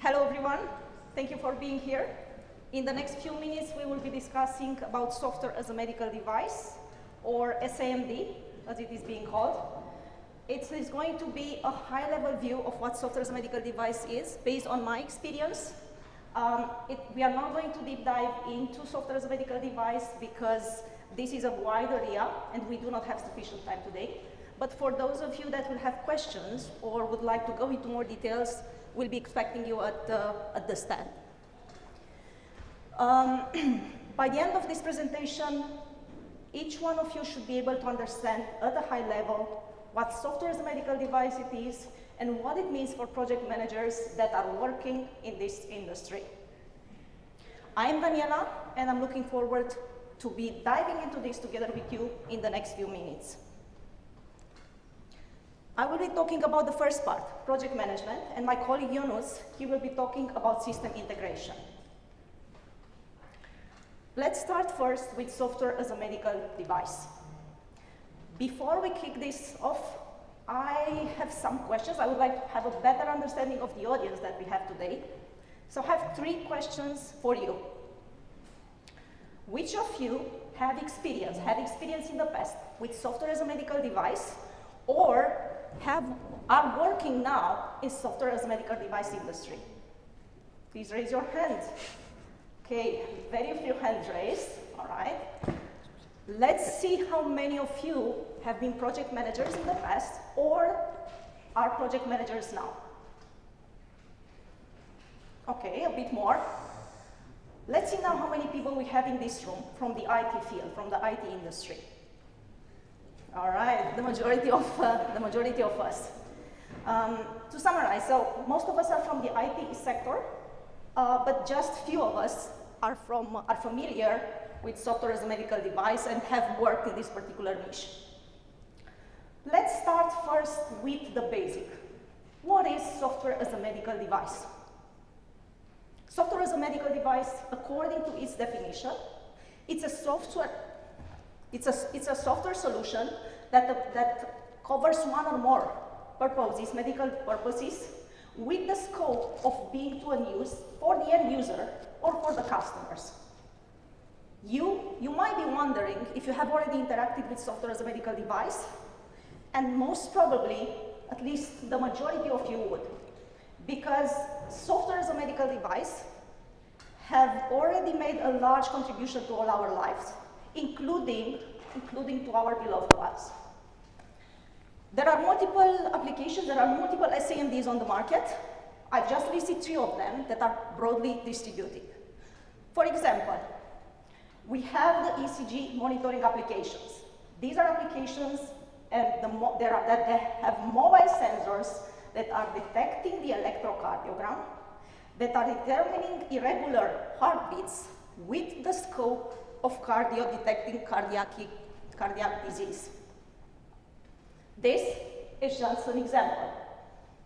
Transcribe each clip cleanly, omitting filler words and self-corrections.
Hello everyone, thank you for being here. In the next few minutes we will be discussing about software as a medical device, or SAMD as it is being called. It is going to be a high-level view of what software as a medical device is based on my experience. We are not going to deep dive into software as a medical device because this is a wide area and we do not have sufficient time today. But for those of you that will have questions or would like to go into more details, we'll be expecting you at the stand. By the end of this presentation, each one of you should be able to understand at a high level what software as a medical device it is and what it means for project managers that are working in this industry. I'm Daniela, and I'm looking forward to be diving into this together with you in the next few minutes. I will be talking about the first part, project management, and my colleague Ionut, he will be talking about system integration. Let's start first with software as a medical device. Before we kick this off, I have some questions. I would like to have a better understanding of the audience that we have today. So I have 3 questions for you. Which of you had experience in the past with software as a medical device, or are working now in software as a medical device industry? Please raise your hand. Okay, very few hands raised, all right. Let's see how many of you have been project managers in the past or are project managers now. Okay, a bit more. Let's see now how many people we have in this room from the IT field, from the IT industry. All right, the majority of us. To summarize, so most of us are from the IT sector, but just few of us are familiar with software as a medical device and have worked in this particular niche. Let's start first with the basic. What is software as a medical device? Software as a medical device, according to its definition, it's a software solution that covers one or more purposes, medical purposes, with the scope of being to a use for the end user or for the customers. You might be wondering if you have already interacted with software as a medical device, and most probably, at least the majority of you would, because software as a medical device have already made a large contribution to all our lives, including to our beloved ones. There are multiple applications, there are multiple SAMDs on the market. I've just listed 3 of them that are broadly distributed. For example, we have the ECG monitoring applications. These are applications that have mobile sensors that are detecting the electrocardiogram, that are determining irregular heartbeats with the scope of detecting cardiac disease. This is just an example.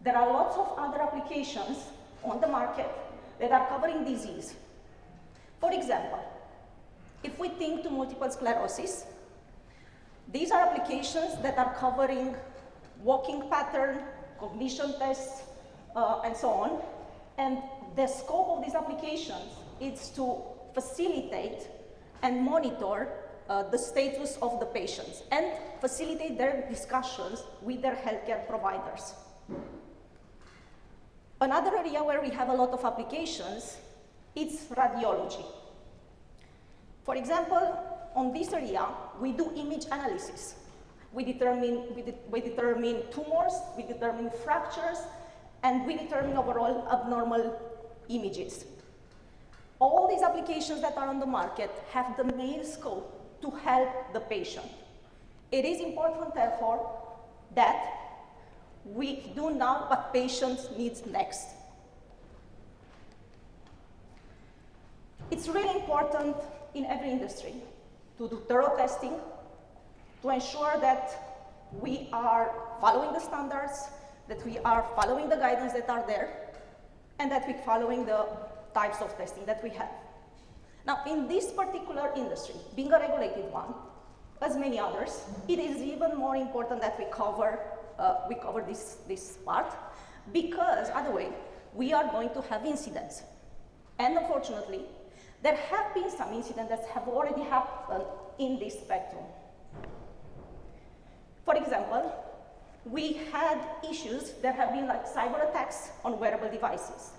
There are lots of other applications on the market that are covering disease. For example, if we think to multiple sclerosis, these are applications that are covering walking pattern, cognition tests, and so on. And the scope of these applications is to facilitate and monitor the status of the patients and facilitate their discussions with their healthcare providers. Another area where we have a lot of applications is radiology. For example, on this area, we do image analysis. We determine tumors, we determine fractures, and we determine overall abnormal images. All these applications that are on the market have the main scope to help the patient. It is important, therefore, that we do now what patients need next. It's really important in every industry to do thorough testing, to ensure that we are following the standards, that we are following the guidance that are there, and that we're following the types of testing that we have. Now, in this particular industry, being a regulated one, as many others, it is even more important that we cover this part, because, by the way, we are going to have incidents. And unfortunately, there have been some incidents that have already happened in this spectrum. For example, we had issues, there have been like cyber attacks on wearable devices.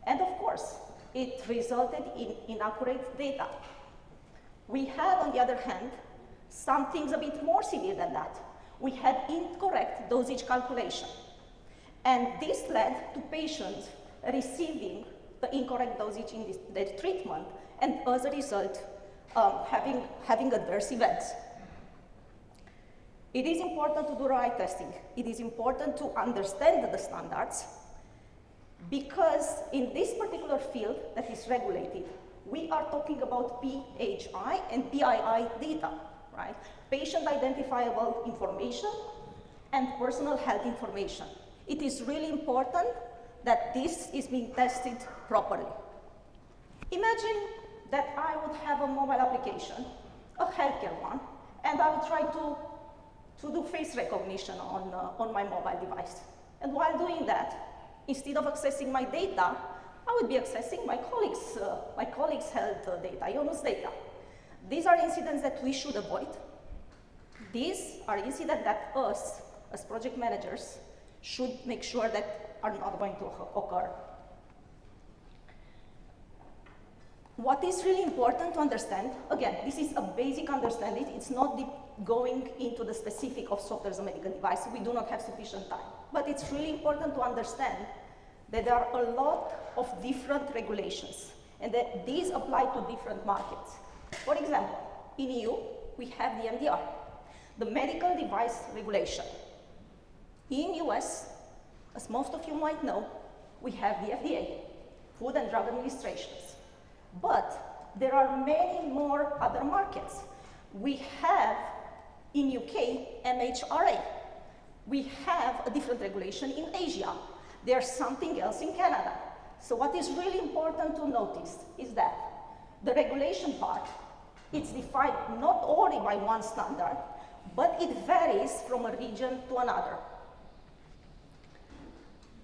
And of course, it resulted in inaccurate data. We had, on the other hand, some things a bit more severe than that. We had incorrect dosage calculation. And this led to patients receiving the incorrect dosage in their treatment, and as a result, having adverse events. It is important to do right testing. It is important to understand the standards, because in this particular field that is regulated, we are talking about PHI and PII data, right? Patient identifiable information and personal health information. It is really important that this is being tested properly. Imagine that I would have a mobile application, a healthcare one, and I would try to do face recognition on my mobile device. And while doing that, instead of accessing my data, I would be accessing my colleagues' health data, Ionut's data. These are incidents that we should avoid. These are incidents that us, as project managers, should make sure that are not going to occur. What is really important to understand, again, this is a basic understanding, it's not going into the specific of software as a medical device, we do not have sufficient time. But it's really important to understand that there are a lot of different regulations, and that these apply to different markets. For example, in EU, we have the MDR, the medical device regulation. In US, as most of you might know, we have the FDA, Food and Drug Administrations. But there are many more other markets. We have, in UK, MHRA. We have a different regulation in Asia. There's something else in Canada. So what is really important to notice is that the regulation part, it's defined not only by one standard, but it varies from a region to another.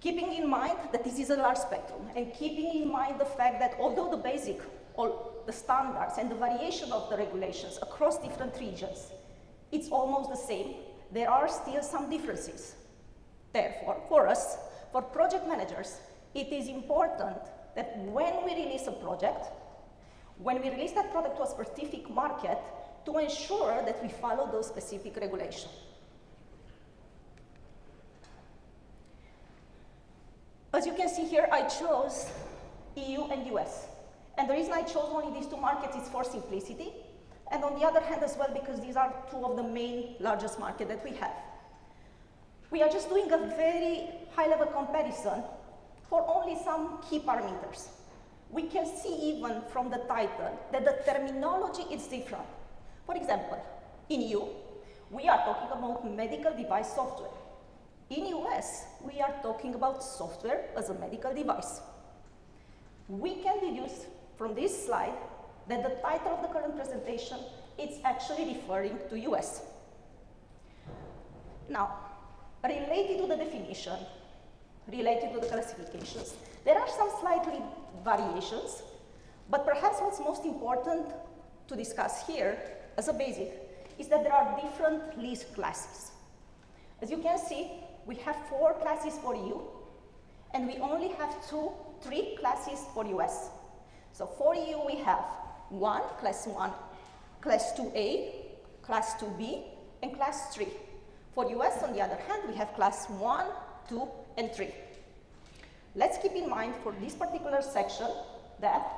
Keeping in mind that this is a large spectrum, and keeping in mind the fact that although the basic, or the standards and the variation of the regulations across different regions, it's almost the same, there are still some differences. Therefore, for us, for project managers, it is important that when we release a project, when we release that product to a specific market, to ensure that we follow those specific regulations. As you can see here, I chose EU and US. And the reason I chose only these two markets is for simplicity, and on the other hand as well because these are two of the main largest markets that we have. We are just doing a very high-level comparison for only some key parameters. We can see even from the title that the terminology is different. For example, in EU, we are talking about medical device software. In US, we are talking about software as a medical device. We can deduce from this slide that the title of the current presentation is actually referring to US. Now, related to the definition, related to the classifications, there are some slightly variations, but perhaps what's most important to discuss here as a basic is that there are different list classes. As you can see, we have 4 classes for EU, and we only have 3 classes for US. So for EU, we have Class 1, Class 2A, Class 2B, and Class 3. For US, on the other hand, we have Class 1, 2, and 3. Let's keep in mind for this particular section that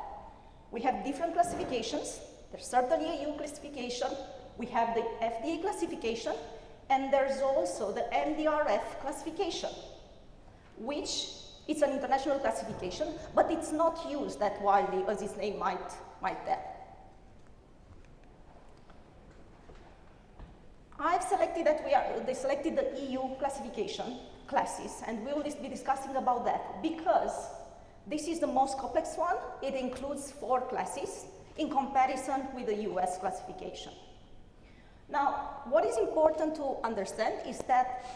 we have different classifications. There's certainly EU classification, we have the FDA classification, and there's also the MDRF classification, which is an international classification, but it's not used that widely as its name might tell. I've selected that they selected the EU classification classes, and we will be discussing about that because this is the most complex one. It includes 4 classes in comparison with the US classification. Now, what is important to understand is that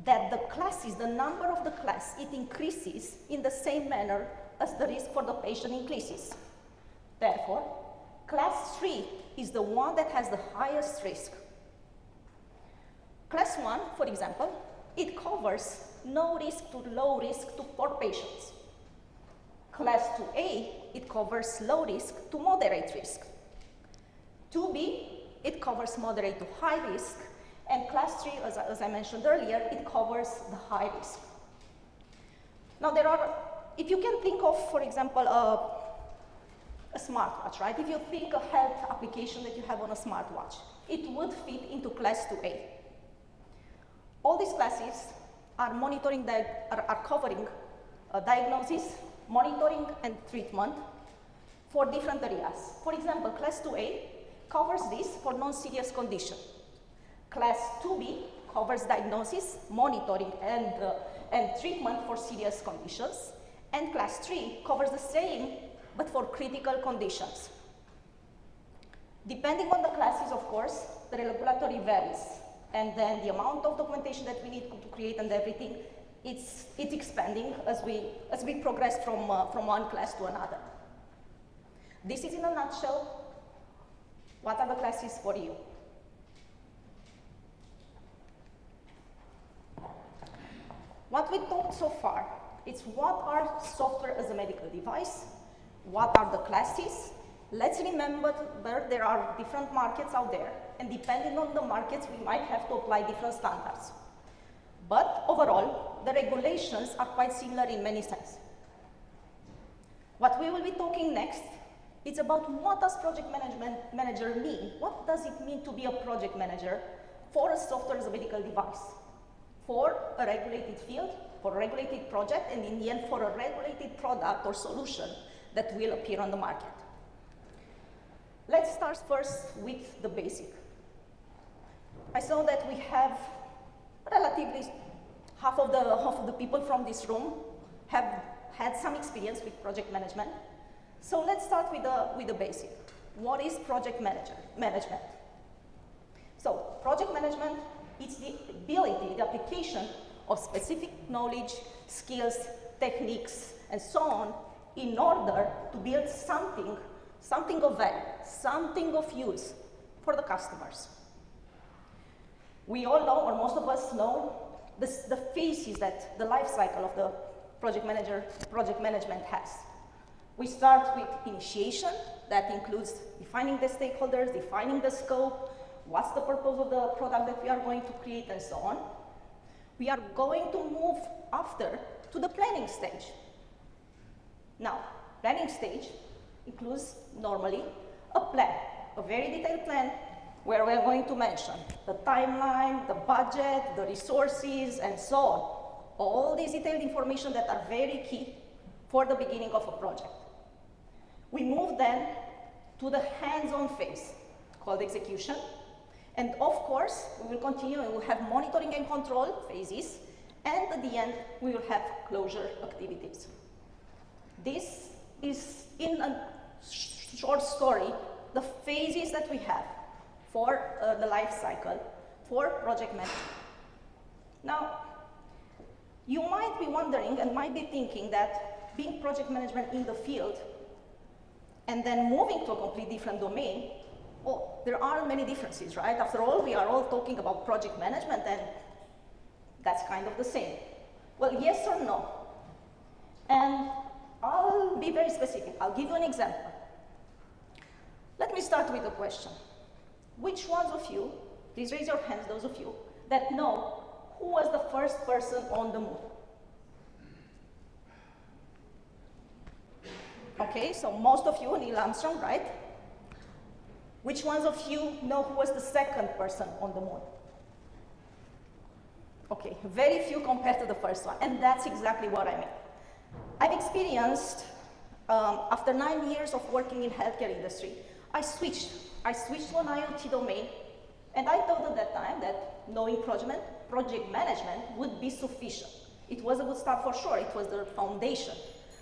that the classes, the number of the class, it increases in the same manner as the risk for the patient increases. Therefore, class 3 is the one that has the highest risk. Class 1, for example, it covers no risk to low risk to poor patients. Class 2A, it covers low risk to moderate risk. 2B, it covers moderate to high risk. And class 3, as I mentioned earlier, it covers the high risk. Now there are, if you can think of, for example, a smartwatch, right? If you think a health application that you have on a smartwatch, it would fit into class 2A. All these classes are monitoring, are covering diagnosis, monitoring, and treatment for different areas. For example, class 2A covers this for non-serious condition. Class 2B covers diagnosis, monitoring, and treatment for serious conditions. And class 3 covers the same, but for critical conditions. Depending on the classes, of course, the regulatory varies. And then the amount of documentation that we need to create and everything, it's expanding as we progress from one class to another. This is in a nutshell, what are the classes for you? What we talked so far, it's what are software as a medical device, what are the classes. Let's remember there are different markets out there, and depending on the markets, we might have to apply different standards. But overall, the regulations are quite similar in many senses. What we will be talking next is about what does project manager mean? What does it mean to be a project manager for a software as a medical device? For a regulated field, for a regulated project, and in the end for a regulated product or solution that will appear on the market. Let's start first with the basic. I saw that we have relatively half of the people from this room have had some experience with project management. So let's start with the basic. What is project management? So project management is the ability, the application of specific knowledge, skills, techniques, and so on in order to build something of value, something of use for the customers. We all know, or most of us know, the phases that the life cycle of the project management has. We start with initiation, that includes defining the stakeholders, defining the scope, what's the purpose of the product that we are going to create, and so on. We are going to move after to the planning stage. Now, planning stage includes normally a plan, a very detailed plan where we're going to mention the timeline, the budget, the resources, and so on. All these detailed information that are very key for the beginning of a project. We move then to the hands-on phase called execution. And of course, we will continue and we'll have monitoring and control phases. And at the end, we will have closure activities. This is, in a short story, the phases that we have for the life cycle for project management. Now, you might be wondering and might be thinking that being project management in the field and then moving to a completely different domain, well, there are many differences, right? After all, we are all talking about project management and that's kind of the same. Well, yes or no? And I'll be very specific. I'll give you an example. Let me start with a question. Which ones of you, please raise your hands, those of you, that know who was the first person on the moon? Okay, so most of you, Neil Armstrong, right? Which ones of you know who was the second person on the moon? Okay, very few compared to the first one, and that's exactly what I mean. I've experienced, after 9 years of working in healthcare industry, I switched to an IoT domain, and I thought at that time that knowing project management would be sufficient. It was a good start for sure, it was the foundation,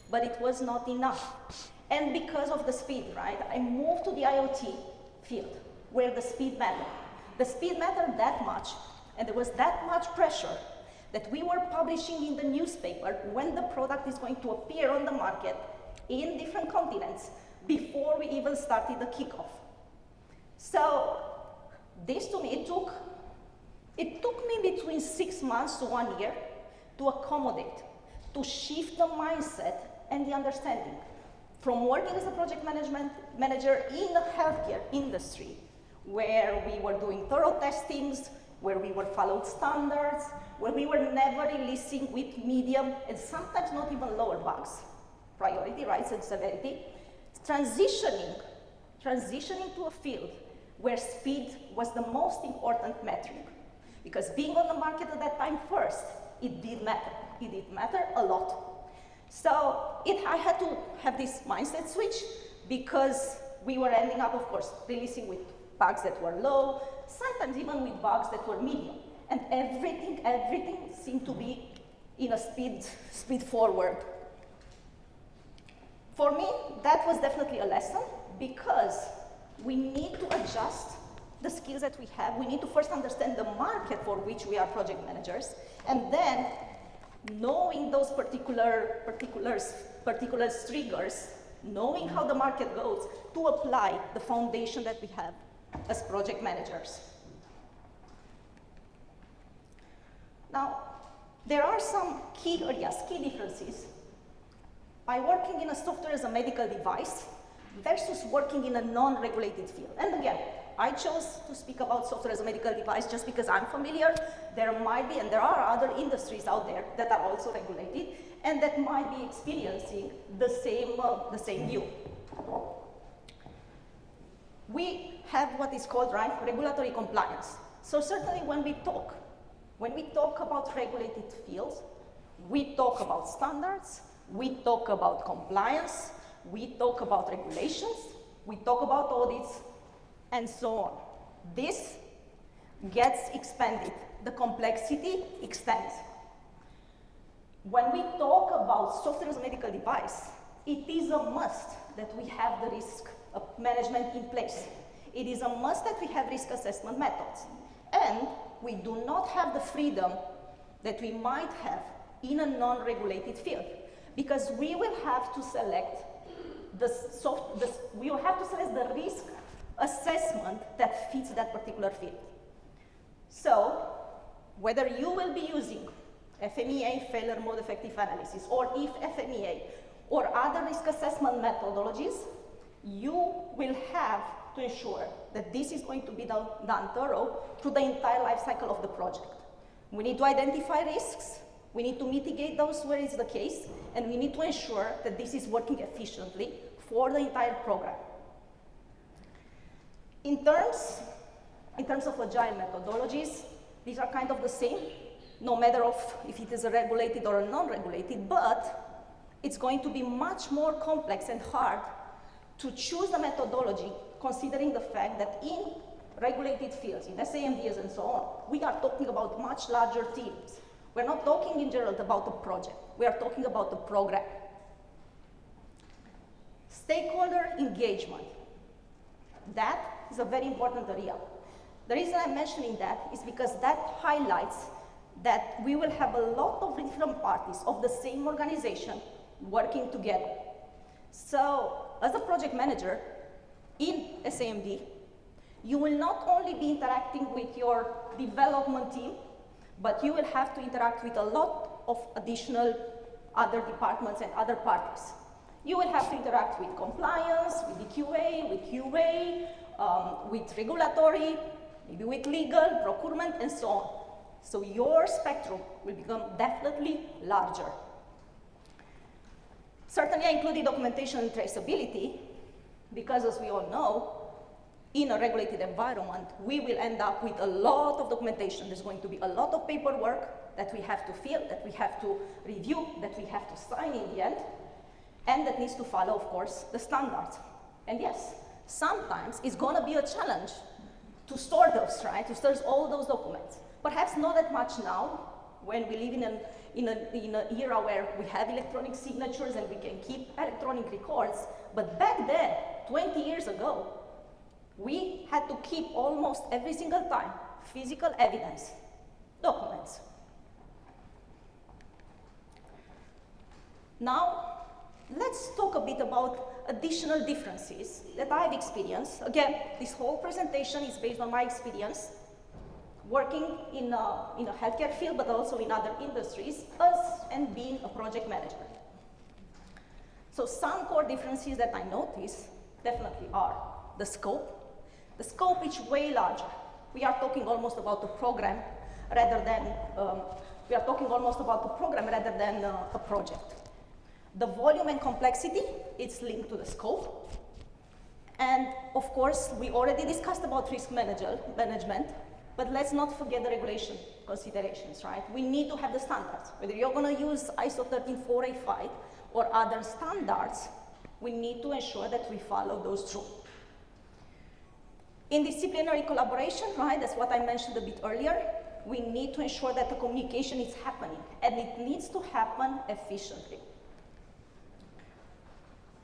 but it was not enough. And because of the speed, right, I moved to the IoT field, where the speed mattered. The speed mattered that much, and there was that much pressure, that we were publishing in the newspaper when the product is going to appear on the market in different continents before we even started the kickoff. So this to me, it took me between 6 months to 1 year to accommodate, to shift the mindset and the understanding from working as a project management manager in the healthcare industry, where we were doing thorough testings, where we were followed standards, where we were never releasing with medium and sometimes not even lower bugs, priority, rights, and severity, transitioning to a field where speed was the most important metric. Because being on the market at that time first, it did matter. It did matter a lot. So I had to have this mindset switch because we were ending up, of course, releasing with bugs that were low, sometimes even with bugs that were medium. And everything seemed to be in a speed forward. For me, that was definitely a lesson because we need to adjust the skills that we have. We need to first understand the market for which we are project managers, and then knowing those particular triggers, knowing how the market goes, to apply the foundation that we have as project managers. Now, there are some key areas, key differences by working in a software as a medical device versus working in a non-regulated field. And again, I chose to speak about software as a medical device just because I'm familiar. There might be, and there are other industries out there that are also regulated and that might be experiencing the same view. We have what is called, right, regulatory compliance. So certainly when we talk about regulated fields, we talk about standards, we talk about compliance, we talk about regulations, we talk about audits, and so on. This gets expanded. The complexity extends. When we talk about software as a medical device, it is a must that we have the risk management in place. It is a must that we have risk assessment methods. And we do not have the freedom that we might have in a non-regulated field, because we will have to select the risk assessment that fits that particular field. So, whether you will be using FMEA, failure mode effective analysis, or if FMEA, or other risk assessment methodologies, you will have to ensure that this is going to be done thorough through the entire life cycle of the project. We need to identify risks, we need to mitigate those where it's the case, and we need to ensure that this is working efficiently for the entire program. In terms of agile methodologies, these are kind of the same, no matter if it is a regulated or a non-regulated, but it's going to be much more complex and hard to choose the methodology, considering the fact that in regulated fields, in SAMDs and so on, we are talking about much larger teams. We're not talking in general about a project, we are talking about a program. Stakeholder engagement. That is a very important area. The reason I'm mentioning that is because that highlights that we will have a lot of different parties of the same organization working together. So, as a project manager in SAMD, you will not only be interacting with your development team, but you will have to interact with a lot of additional other departments and other parties. You will have to interact with compliance, with the QA, with QA, with regulatory, maybe with legal, procurement, and so on. So your spectrum will become definitely larger. Certainly I included documentation and traceability, because as we all know, in a regulated environment, we will end up with a lot of documentation. There's going to be a lot of paperwork that we have to fill, that we have to review, that we have to sign in the end, and that needs to follow, of course, the standards. And yes, sometimes it's going to be a challenge to store those, right? To store all those documents. Perhaps not that much now, when we live in an era where we have electronic signatures and we can keep electronic records. But back then, 20 years ago, we had to keep almost every single time physical evidence, documents. Now, let's talk a bit about additional differences that I've experienced. Again, this whole presentation is based on my experience working in a healthcare field, but also in other industries, and being a project manager. So some core differences that I notice definitely are the scope. The scope is way larger. We are talking almost about a program rather than a project. The volume and complexity, it's linked to the scope. And of course, we already discussed about risk management, but let's not forget the regulation considerations, right? We need to have the standards. Whether you're going to use ISO 13485 or other standards, we need to ensure that we follow those through. In disciplinary collaboration, right, that's what I mentioned a bit earlier, we need to ensure that the communication is happening, and it needs to happen efficiently.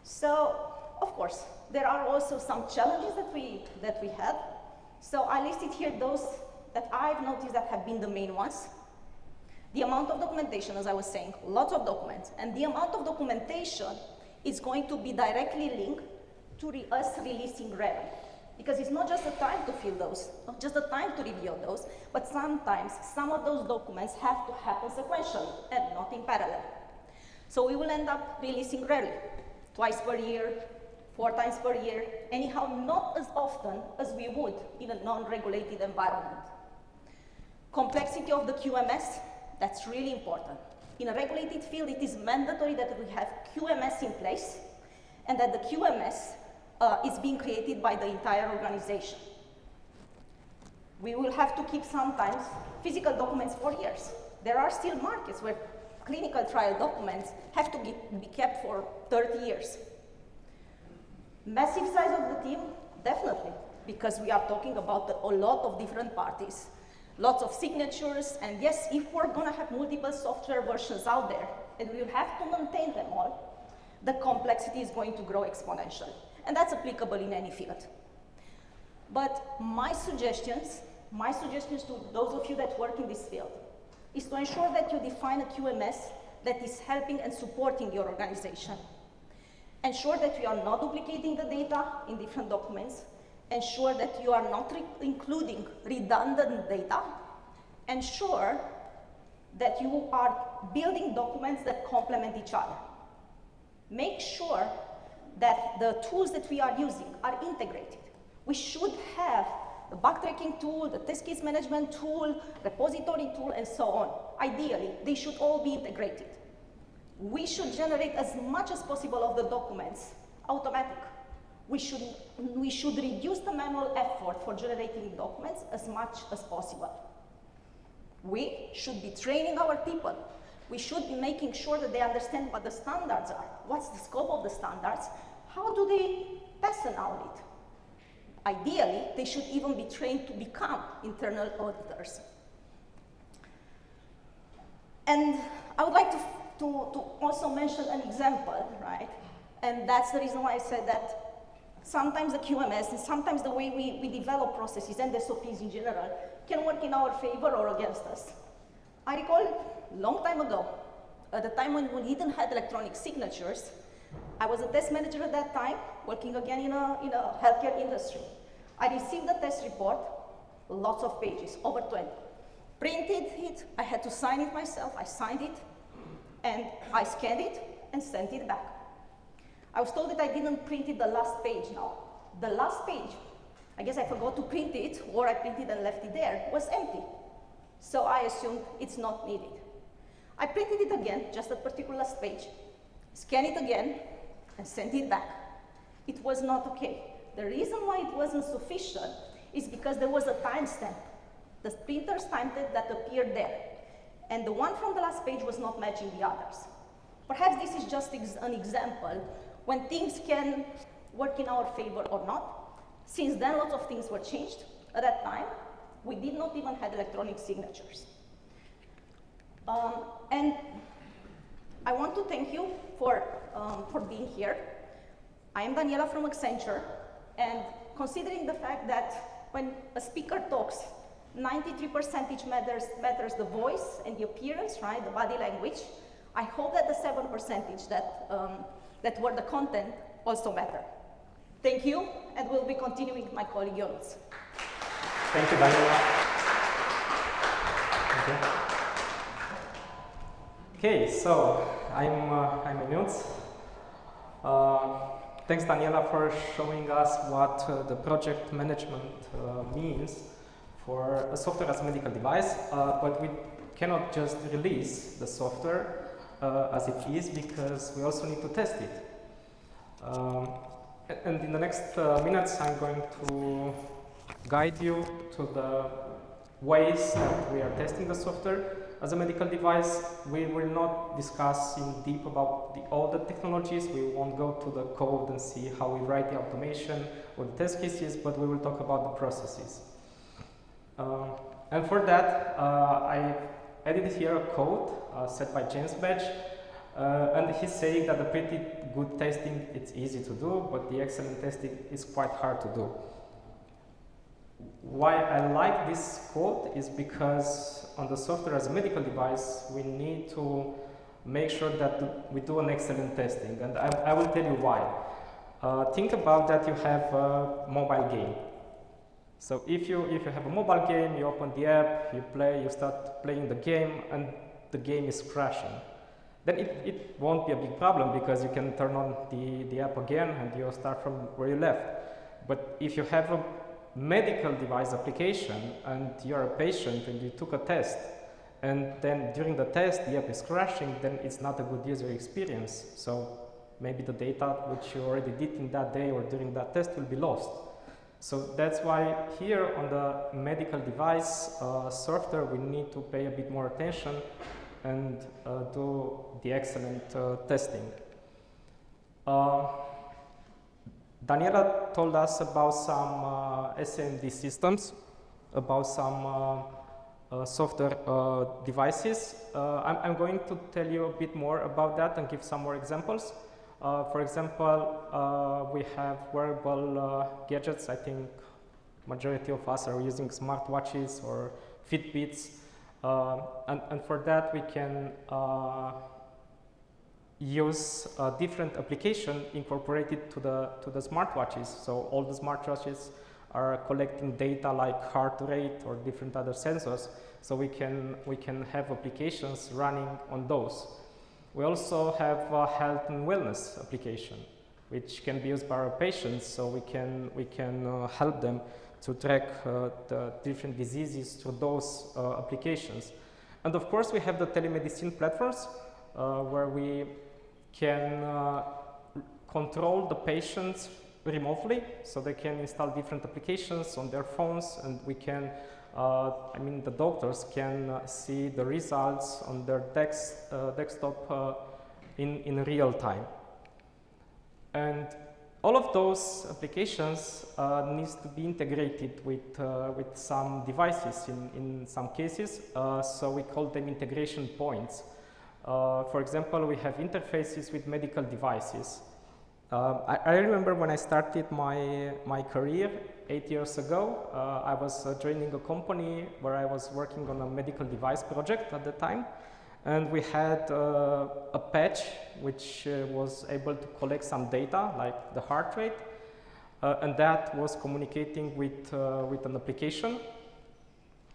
So, of course, there are also some challenges that we had. So I listed here those that I've noticed that have been the main ones. The amount of documentation, as I was saying, lots of documents, and the amount of documentation is going to be directly linked to us releasing revenue. Because it's not just the time to fill those, not just the time to review those, but sometimes some of those documents have to happen sequentially and not in parallel. So we will end up releasing rarely, twice per year, 4 times per year, anyhow not as often as we would in a non-regulated environment. Complexity of the QMS, that's really important. In a regulated field, it is mandatory that we have QMS in place and that the QMS is being created by the entire organization. We will have to keep sometimes physical documents for years. There are still markets where clinical trial documents have to be kept for 30 years. Massive size of the team, definitely, because we are talking about a lot of different parties, lots of signatures, and yes, if we're going to have multiple software versions out there, and we will have to maintain them all, the complexity is going to grow exponentially. And that's applicable in any field. But my suggestions to those of you that work in this field is to ensure that you define a QMS that is helping and supporting your organization. Ensure that you are not duplicating the data in different documents. Ensure that you are not including redundant data. Ensure that you are building documents that complement each other. Make sure that the tools that we are using are integrated. We should have the backtracking tool, the test case management tool, repository tool, and so on. Ideally, they should all be integrated. We should generate as much as possible of the documents automatic. We should reduce the manual effort for generating documents as much as possible. We should be training our people. We should be making sure that they understand what the standards are, what's the scope of the standards, how do they pass an audit. Ideally, they should even be trained to become internal auditors. And I would like to also mention an example, right? And that's the reason why I said that sometimes the QMS and sometimes the way we develop processes and SOPs in general can work in our favor or against us. I recall a long time ago, at the time when we didn't have electronic signatures, I was a test manager at that time, working again in a healthcare industry. I received the test report, lots of pages, over 20. Printed it, I had to sign it myself, I signed it, and I scanned it and sent it back. I was told that I didn't print it the last page now. The last page, I guess I forgot to print it, or I printed and left it there, was empty. So I assumed it's not needed. I printed it again, just that particular last page, scanned it again, and sent it back. It was not okay. The reason why it wasn't sufficient is because there was a timestamp, the printer's timestamp that appeared there, and the one from the last page was not matching the others. Perhaps this is just an example when things can work in our favor or not. Since then, lots of things were changed. At that time, we did not even have electronic signatures. And I want to thank you for being here. I am Daniela from Accenture, and considering the fact that when a speaker talks, 93% matters the voice and the appearance, right, the body language, I hope that the 7% that were the content also matter. Thank you, and we'll be continuing with my colleague Ionut. Thank you, Daniela. Okay, so I'm Ionut. Thanks, Daniela, for showing us what the project management means for a software as a medical device, but we cannot just release the software as it is, because we also need to test it. And in the next minutes, I'm going to guide you to the ways that we are testing the software as a medical device. We will not discuss in deep about all the technologies. We won't go to the code and see how we write the automation or the test cases, but we will talk about the processes. And for that, I edited here a code set by James Badge, and he's saying that the pretty good testing, it's easy to do, but the excellent testing is quite hard to do. Why I like this code is because on the software as a medical device, we need to make sure that we do an excellent testing, and I will tell you why. Think about that you have a mobile game. So if you have a mobile game, you open the app, you play, you start playing the game, and the game is crashing. Then it won't be a big problem, because you can turn on the app again and you'll start from where you left. But if you have a medical device application and you're a patient and you took a test, and then during the test the app is crashing, then it's not a good user experience. So maybe the data which you already did in that day or during that test will be lost. So that's why here on the medical device software, we need to pay a bit more attention and do the excellent testing. Daniela told us about some SMD systems, about some software devices. I'm going to tell you a bit more about that and give some more examples. For example, we have wearable gadgets. I think majority of us are using smartwatches or Fitbits, and for that we can use a different application incorporated to the smartwatches. So all the smartwatches are collecting data like heart rate or different other sensors. So we can have applications running on those. We also have a health and wellness application, which can be used by our patients. So we can help them to track the different diseases through those applications. And of course, we have the telemedicine platforms where we can control the patients remotely, so they can install different applications on their phones, and we can, the doctors can see the results on their desktop in real time. And all of those applications needs to be integrated with some devices in some cases, so we call them integration points. For example, we have interfaces with medical devices. I remember when I started my career 8 years ago, I was joining a company where I was working on a medical device project at the time, and we had a patch which was able to collect some data like the heart rate, and that was communicating with an application.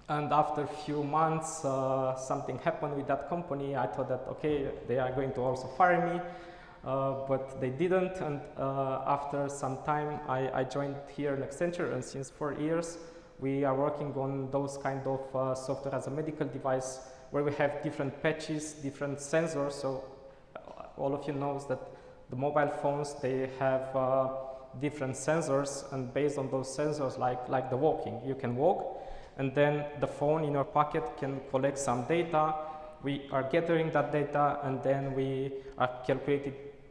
And after a few months, something happened with that company. I thought that, okay, they are going to also fire me, but they didn't. And after some time, I joined here in Accenture, and since 4 years, we are working on those kind of software as a medical device, where we have different patches, different sensors. So all of you knows that the mobile phones, they have different sensors, and based on those sensors, like the walking, you can walk, and then the phone in your pocket can collect some data. We are gathering that data, and then we are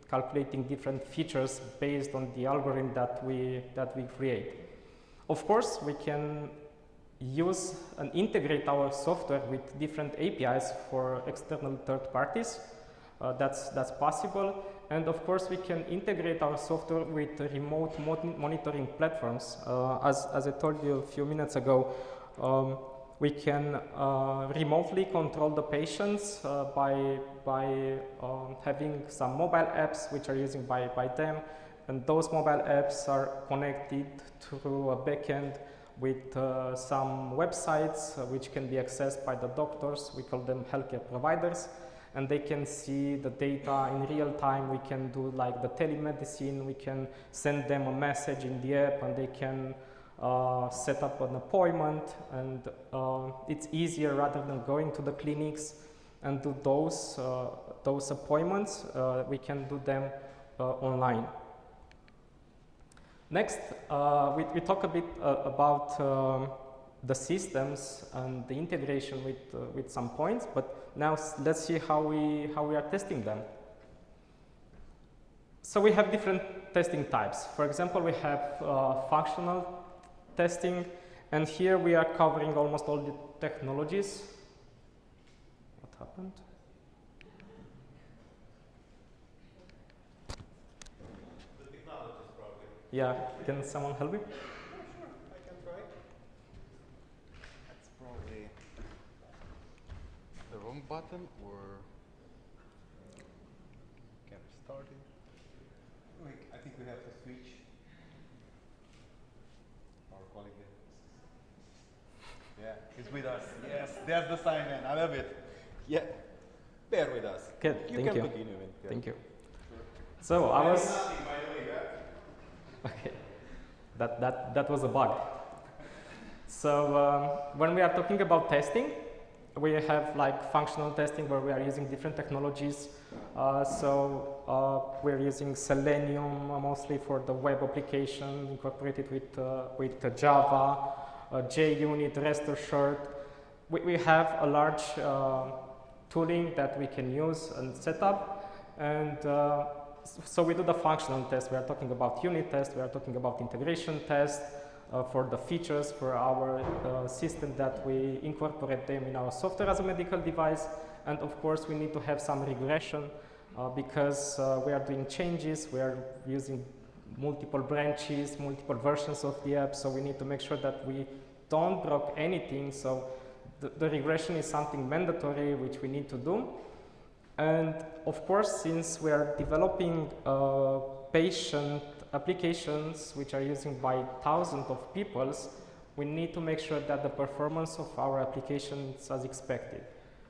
calculating different features based on the algorithm that we create. Of course, we can use and integrate our software with different APIs for external third parties. That's possible. And of course, we can integrate our software with remote monitoring platforms. As I told you a few minutes ago, We can remotely control the patients by having some mobile apps which are used by them, and those mobile apps are connected through a backend with some websites which can be accessed by the doctors. We call them healthcare providers, and they can see the data in real time. We can do like the telemedicine. We can send them a message in the app, and they can set up an appointment, and it's easier rather than going to the clinics and do those appointments. We can do them online. Next, we talk a bit about the systems and the integration with some points, but now let's see how we are testing them. So we have different testing types. For example, we have functional testing, and here we are covering almost all the technologies. What happened? The technologies probably. Yeah, can someone help me? Yeah, sure, I can try. That's probably the wrong button, or can we start it? I think we have to switch. Our colleague. Yeah, he's with us. Yes, there's the sign in. I love it. Yeah, bear with us. Good, You thank can you. continue. Yeah. Thank you. Sure. So I was. Nothing, by the way, Okay, that was a bug. So when we are talking about testing, we have like functional testing where we are using different technologies. We're using Selenium mostly for the web application, incorporated with Java, JUnit, rest assured. We have a large tooling that we can use and set up, and so we do the functional test. We are talking about unit test, we are talking about integration test for the features for our system that we incorporate them in our software as a medical device. And of course, we need to have some regression because we are doing changes, we are using multiple branches, multiple versions of the app, so we need to make sure that we don't broke anything. So the regression is something mandatory which we need to do. And of course, since we are developing patient applications which are used by thousands of people, we need to make sure that the performance of our application is as expected.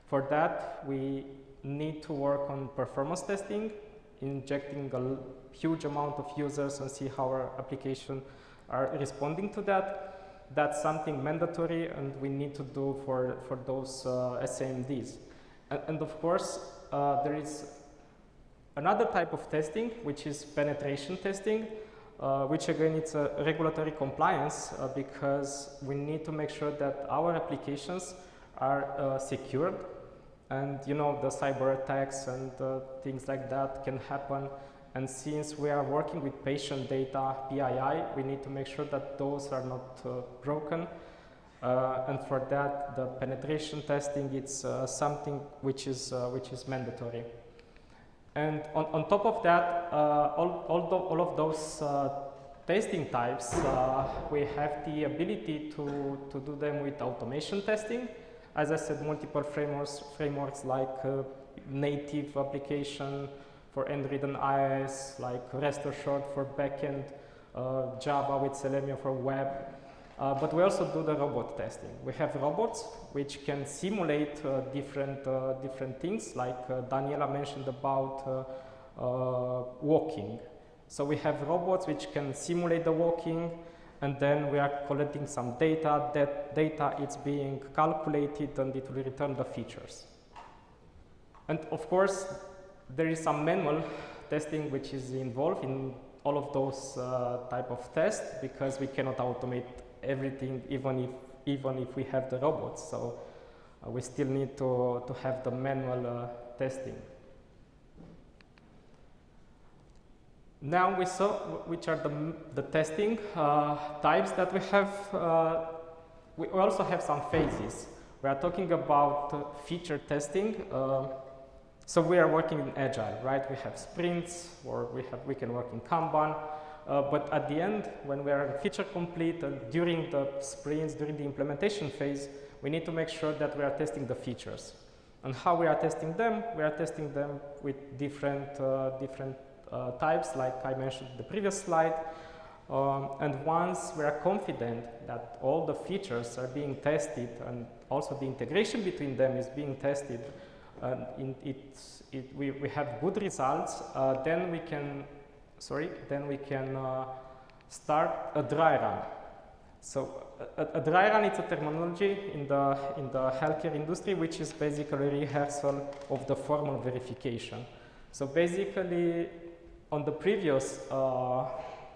For that, we need to work on performance testing, injecting a huge amount of users and see how our application are responding to that. That's something mandatory, and we need to do for those SAMDs. And of course, there is another type of testing, which is penetration testing, which again, it's a regulatory compliance because we need to make sure that our applications are secured. And you know, the cyber attacks and things like that can happen. And since we are working with patient data, PII, we need to make sure that those are not broken. And for that, the penetration testing, it's something which is mandatory. And on top of that, all of those testing types, we have the ability to do them with automation testing. As I said, multiple frameworks like native application for Android and iOS, like rest assured for backend, Java with Selenium for web. But we also do the robot testing. We have robots which can simulate different things, like Daniela mentioned about walking. So we have robots which can simulate the walking, and then we are collecting some data. That data is being calculated, and it will return the features. And of course, there is some manual testing which is involved in all of those type of tests, because we cannot automate everything, even if we have the robots. So we still need to have the manual testing. Now we saw which are the testing types that we have. We also have some phases. We are talking about feature testing. So we are working in Agile, right? We have sprints, or we can work in Kanban. but at the end, when we are feature complete and during the sprints, during the implementation phase, we need to make sure that we are testing the features. And how we are testing them? We are testing them with different types, like I mentioned in the previous slide. And once we are confident that all the features are being tested and also the integration between them is being tested, we have good results, then we can start a dry run. So a dry run is a terminology in the healthcare industry, which is basically a rehearsal of the formal verification. So basically, on the previous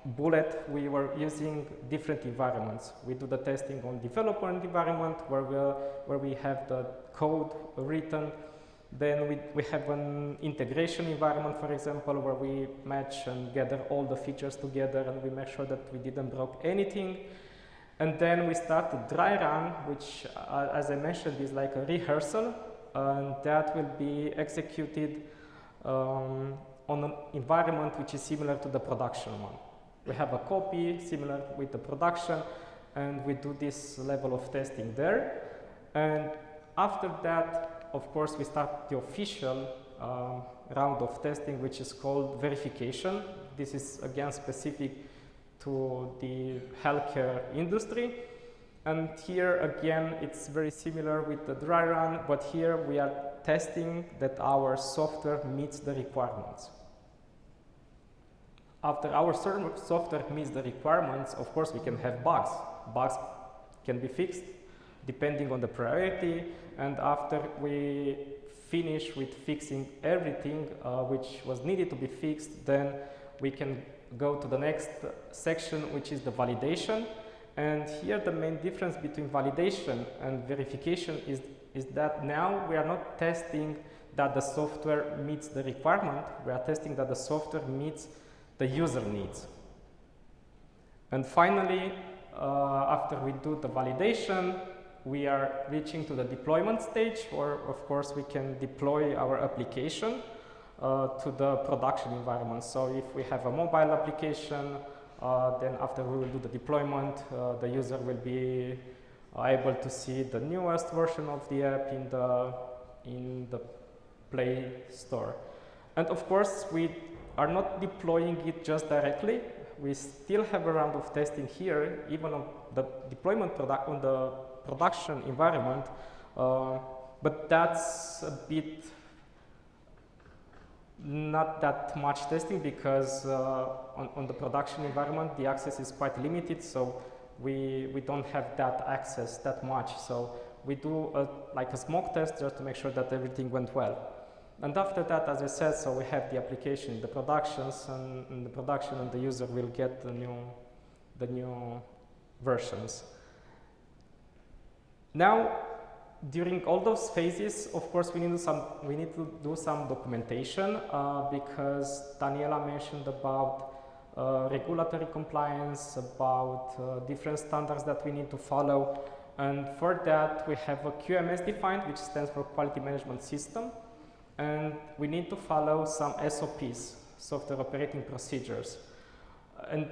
bullet, we were using different environments. We do the testing on development environment where we have the code written. Then we have an integration environment, for example, where we match and gather all the features together and we make sure that we didn't broke anything. And then we start a dry run, which, as I mentioned, is like a rehearsal, and that will be executed on an environment which is similar to the production one. We have a copy similar with the production, and we do this level of testing there. And after that, of course, we start the official round of testing, which is called verification. This is again specific to the healthcare industry. And here again, it's very similar with the dry run, but here we are testing that our software meets the requirements. After our software meets the requirements, of course, we can have bugs. Bugs can be fixed depending on the priority. And after we finish with fixing everything which was needed to be fixed, then we can go to the next section, which is the validation. And here the main difference between validation and verification is that now we are not testing that the software meets the requirement, we are testing that the software meets the user needs. And finally, after we do the validation, we are reaching to the deployment stage, or of course we can deploy our application to the production environment. So if we have a mobile application, then after we will do the deployment, the user will be able to see the newest version of the app in the Play Store. And of course, we are not deploying it just directly. We still have a round of testing here, even on the deployment on the production environment, but that's a bit not that much testing because on the production environment the access is quite limited, so we don't have that access that much. So we do like a smoke test just to make sure that everything went well. And after that, as I said, so we have the application, the productions, and in the production, and the user will get the new versions. Now, during all those phases, of course, we need to do some documentation because Daniela mentioned about regulatory compliance, about different standards that we need to follow, and for that we have a QMS defined, which stands for Quality Management System, and we need to follow some SOPs, software operating procedures. And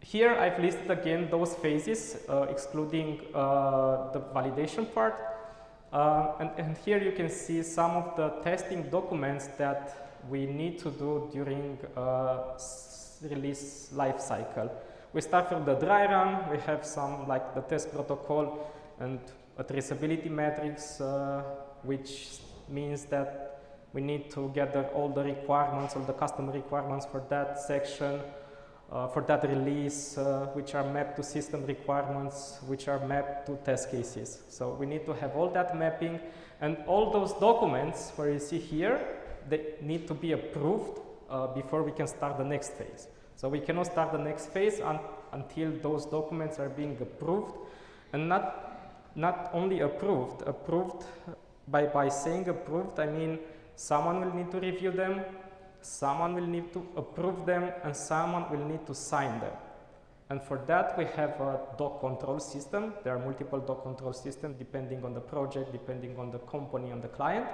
here I've listed again those phases, excluding the validation part. And here you can see some of the testing documents that we need to do during release life cycle. We start from the dry run. We have some like the test protocol and a traceability matrix, which means that we need to gather all the requirements, all the customer requirements for that section, for that release, which are mapped to system requirements, which are mapped to test cases. So we need to have all that mapping, and all those documents where you see here, they need to be approved before we can start the next phase. So we cannot start the next phase until those documents are being approved, and not only approved. By saying approved, I mean someone will need to review them, someone will need to approve them, and someone will need to sign them. And for that, we have a doc control system. There are multiple doc control systems depending on the project, depending on the company and the client.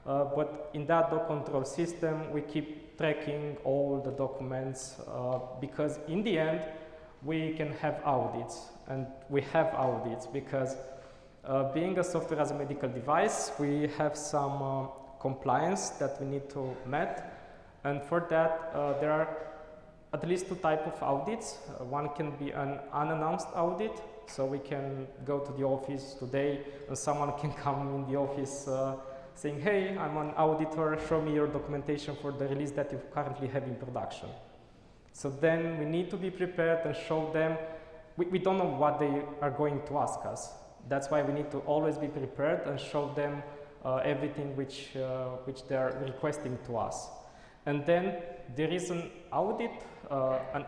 but in that doc control system, we keep tracking all the documents because in the end, we can have audits, and we have audits because being a software as a medical device, we have some compliance that we need to meet, and for that, there are at least two types of audits. One can be an unannounced audit, so we can go to the office today and someone can come in the office saying, hey, I'm an auditor, show me your documentation for the release that you currently have in production. So then we need to be prepared and show them, we don't know what they are going to ask us. That's why we need to always be prepared and show them everything which they are requesting to us. And then there is an audit, an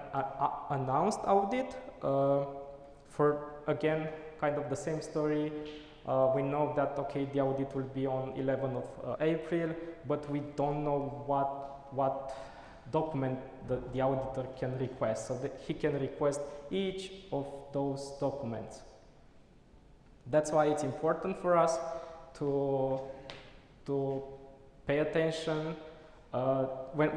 announced audit for, again, kind of the same story. We know that, okay, the audit will be on 11th of April, but we don't know what document the auditor can request. So that he can request each of those documents. That's why it's important for us to pay attention. When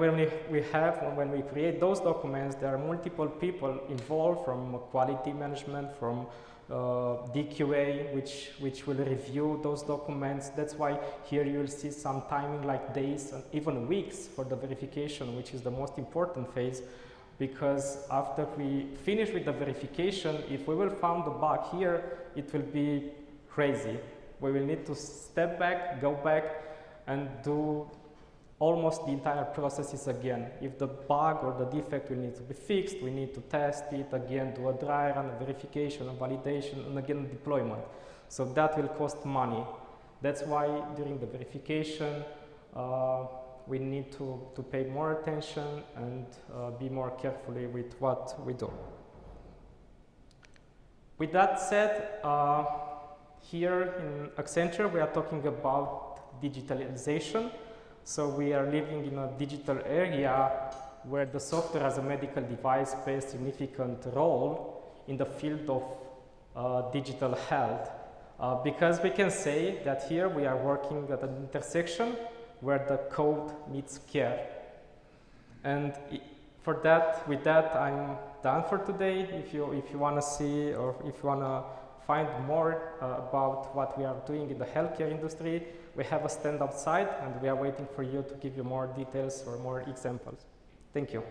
we create those documents, there are multiple people involved, from quality management, from DQA, which will review those documents. That's why here you will see some timing, like days and even weeks for the verification, which is the most important phase, because after we finish with the verification, if we will find the bug here, it will be crazy. We will need to step back, go back, and do almost the entire processes again. If the bug or the defect will need to be fixed, we need to test it again, do a dry run, a verification, a validation, and again deployment. So that will cost money. That's why during the verification, we need to pay more attention and be more carefully with what we do. With that said, here in Accenture, we are talking about digitalization. So we are living in a digital area where the software as a medical device plays a significant role in the field of digital health. Because we can say that here we are working at an intersection where the code meets care. And with that, I'm done for today. If you want to see, or if you want to find more about what we are doing in the healthcare industry, we have a stand outside, and we are waiting for you to give you more details or more examples. Thank you.